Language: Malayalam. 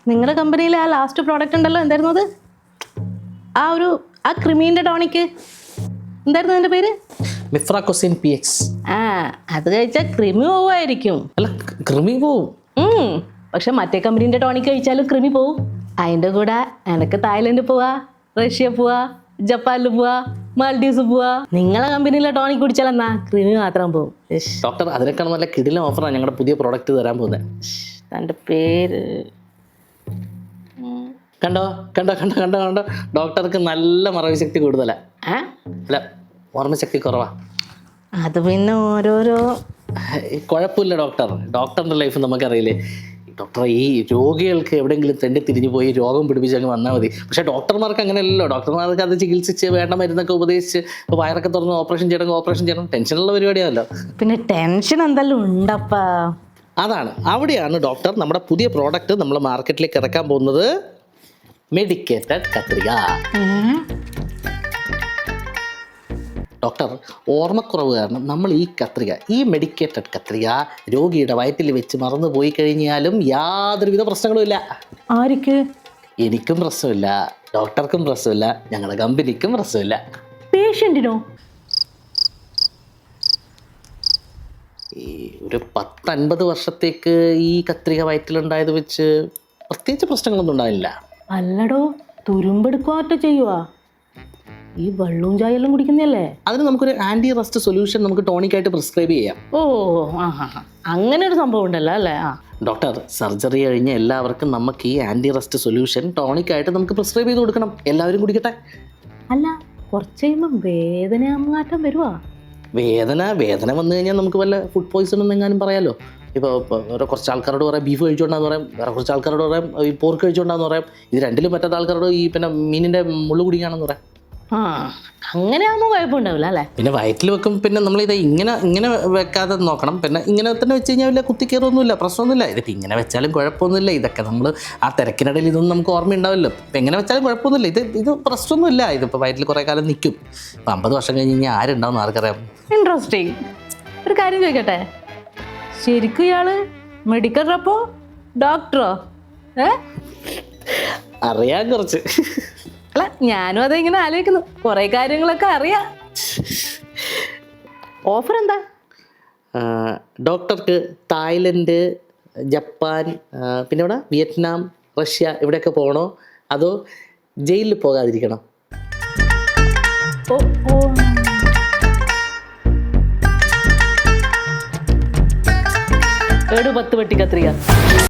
നിങ്ങളുടെ കമ്പനിയിലെ ആ ലാസ്റ്റ് പ്രോഡക്റ്റ് ഉണ്ടല്ലോ, എന്തായിരുന്നു അത്? ആ ക്രിമീൻ്റെ ടോണിക്ക് എന്തായിരുന്നു അതിൻ്റെ പേര്? മിഫ്രാക്കൊസിൻ PX. ആ, അത് കഴിച്ചാൽ കൃമി പോവുമായിരിക്കും. അല്ല, കൃമി പോവും. പക്ഷെ മറ്റേ കമ്പനീൻ്റെ ടോണിക്ക് കഴിച്ചാലും കൃമി പോവും. അതിൻ്റെ കൂടെ എനിക്ക് തായ്ലൻഡ് പോവാ, റഷ്യ പോവാ, ജപ്പാനിൽ പോവാ, മാൽഡീവ്സ് പോവാ. നിങ്ങളെ കമ്പനിയിലെ ടോണിക് കുടിച്ചാൽ എന്നാ കൃമി മാത്രം പോവും. ഡോക്ടർ, അതിനേക്കാൾ നല്ല കിടിലം ഓഫറാണ് ഞങ്ങളുടെ പുതിയ പ്രോഡക്റ്റ് തരാൻ പോകുന്നത്. തൻ്റെ പേര് കണ്ടോ കണ്ടോ കണ്ടോ കണ്ടോ കണ്ടോ ഡോക്ടർക്ക് നല്ല മറവി ശക്തി കൂടുതലാണ്. അല്ല, ഓർമ്മശക്തി കുറവാ. അത് പിന്നെ ഓരോരോ കുഴപ്പമില്ല ഡോക്ടർ. ഡോക്ടറിൻ്റെ ലൈഫ് നമുക്കറിയില്ലേ. ഡോക്ടർ, ഈ രോഗികൾക്ക് എവിടെയെങ്കിലും തെണ്ടി തിരിഞ്ഞു പോയി രോഗം പിടിപ്പിച്ചങ്ങ് വന്നാൽ മതി. പക്ഷേ ഡോക്ടർമാർക്ക് അങ്ങനെയല്ലോ. ഡോക്ടർമാർക്ക് അത് ചികിത്സിച്ച് വേണ്ട മരുന്നൊക്കെ ഉപദേശിച്ച് ഇപ്പോൾ വയറൊക്കെ തുറന്ന് ഓപ്പറേഷൻ ചെയ്യണം. ടെൻഷനുള്ള പരിപാടിയാണല്ലോ. പിന്നെ ടെൻഷൻ എന്തെല്ലാം ഉണ്ടപ്പാ. അതാണ്, അവിടെയാണ് ഡോക്ടർ നമ്മുടെ പുതിയ പ്രോഡക്റ്റ് നമ്മൾ മാർക്കറ്റിലേക്ക് ഇറക്കാൻ പോകുന്നത്. മെഡിക്കേറ്റഡ് കത്രിക. ഡോക്ടർ, ഓർമ്മക്കുറവ് കാരണം നമ്മൾ ഈ മെഡിക്കേറ്റഡ് കത്രിക രോഗിയുടെ വയറ്റിൽ വെച്ച് മറന്നു പോയി കഴിഞ്ഞാലും യാതൊരുവിധ പ്രശ്നങ്ങളും ഇല്ല. ആർക്ക്? എനിക്കും പ്രശ്നമില്ല, ഡോക്ടർക്കും പ്രശ്നമില്ല, ഞങ്ങളുടെ കമ്പനിക്കും പ്രശ്നമില്ല. പേഷ്യൻറ്റിനോ? ഈ ഒരു 10-50 വർഷത്തേക്ക് ഈ കത്രിക വയറ്റിലുണ്ടായത് വെച്ച് പ്രത്യേകിച്ച് പ്രശ്നങ്ങളൊന്നും ഉണ്ടാവില്ല. അല്ലടോ, തുരുമ്പെടുക്കുവാറ്റ ചെയ്യുവാ. ഈ വെള്ളവും ചായയെല്ലാം കുടിക്കുന്നതല്ലേ? അതിന് നമുക്കൊരു ആൻറ്റി റസ്റ്റ് സൊല്യൂഷൻ നമുക്ക് ടോണിക്കായിട്ട് പ്രിസ്ക്രൈബ് ചെയ്യാം. ഓ, അങ്ങനെ ഒരു സംഭവം ഉണ്ടല്ലോ അല്ലേ? ഡോക്ടർ, സർജറി കഴിഞ്ഞ എല്ലാവർക്കും നമുക്ക് ഈ ആൻറ്റി റസ്റ്റ് സൊല്യൂഷൻ ടോണിക്കായിട്ട് നമുക്ക് പ്രിസ്ക്രൈബ് ചെയ്ത് കൊടുക്കണം. എല്ലാവരും കുടിക്കട്ടെ. അല്ല, കുറച്ച് കഴിയുമ്പോൾ വേദന മാറ്റം വരുവാ? വേദന വന്നു കഴിഞ്ഞാൽ നമുക്ക് വല്ല ഫുഡ് പോയിസൺ എന്നെങ്ങാനും പറയാമല്ലോ. ഇപ്പോൾ കുറച്ച് ആൾക്കാരോട് പറയാം ബീഫ് കഴിച്ചുകൊണ്ടാന്ന് പറയാം, വേറെ കുറച്ച് ആൾക്കാരോട് പറയാം ഈ പോർക്ക് കഴിച്ചുകൊണ്ടാന്ന് പറയാം. ഇത് രണ്ടിലും പറ്റാത്ത ആൾക്കാരോട് ഈ പിന്നെ മീനിൻ്റെ മുള്ളു കുടിക്കുകയാണെന്ന് പറയാം. അങ്ങനെയാകുമ്പോൾ കുഴപ്പമുണ്ടാവില്ല അല്ലേ? പിന്നെ വയറ്റിൽ വെക്കും. പിന്നെ നമ്മളിത് ഇങ്ങനെ വെക്കാതെ നോക്കണം. പിന്നെ ഇങ്ങനെ തന്നെ വെച്ച് കഴിഞ്ഞാൽ വലിയ കുത്തിക്കയറൊന്നുമില്ല, പ്രശ്നമൊന്നുമില്ല. ഇതിപ്പോൾ ഇങ്ങനെ വെച്ചാലും കുഴപ്പമൊന്നുമില്ല. ഇതൊക്കെ നമ്മൾ ആ തിരക്കിനിടയിൽ ഇതൊന്നും നമുക്ക് ഓർമ്മയുണ്ടാവില്ലോ. ഇപ്പം എങ്ങനെ വെച്ചാലും കുഴപ്പമൊന്നുമില്ല. ഇത് പ്രശ്നമൊന്നുമില്ല. ഇതിപ്പോൾ വയറ്റിൽ കുറേ കാലം നിൽക്കും. ഇപ്പം 50 വർഷം കഴിഞ്ഞ് കഴിഞ്ഞാൽ ആരുണ്ടാവും ആർക്കറിയാം. ഇൻട്രസ്റ്റിംഗ്. ഒരു കാര്യം ചോദിക്കട്ടെ, ശരിക്കും ഇയാള് മെഡിക്കൽ റെപ്പോ ഡോക്ടറോ? അറിയാം കുറച്ച്. അല്ല, ഞാനും അതിങ്ങനെ ആലോചിക്കുന്നു. കുറേ കാര്യങ്ങളൊക്കെ അറിയാം. ഓഫർ എന്താ? ഡോക്ടർക്ക് തായ്ലൻഡ്, ജപ്പാൻ, പിന്നെ ഇവിടെ വിയറ്റ്നാം, റഷ്യ ഇവിടെയൊക്കെ പോകണോ അതോ ജയിലിൽ പോകാതിരിക്കണോ? ഓ 10 വെട്ടി കത്രിക.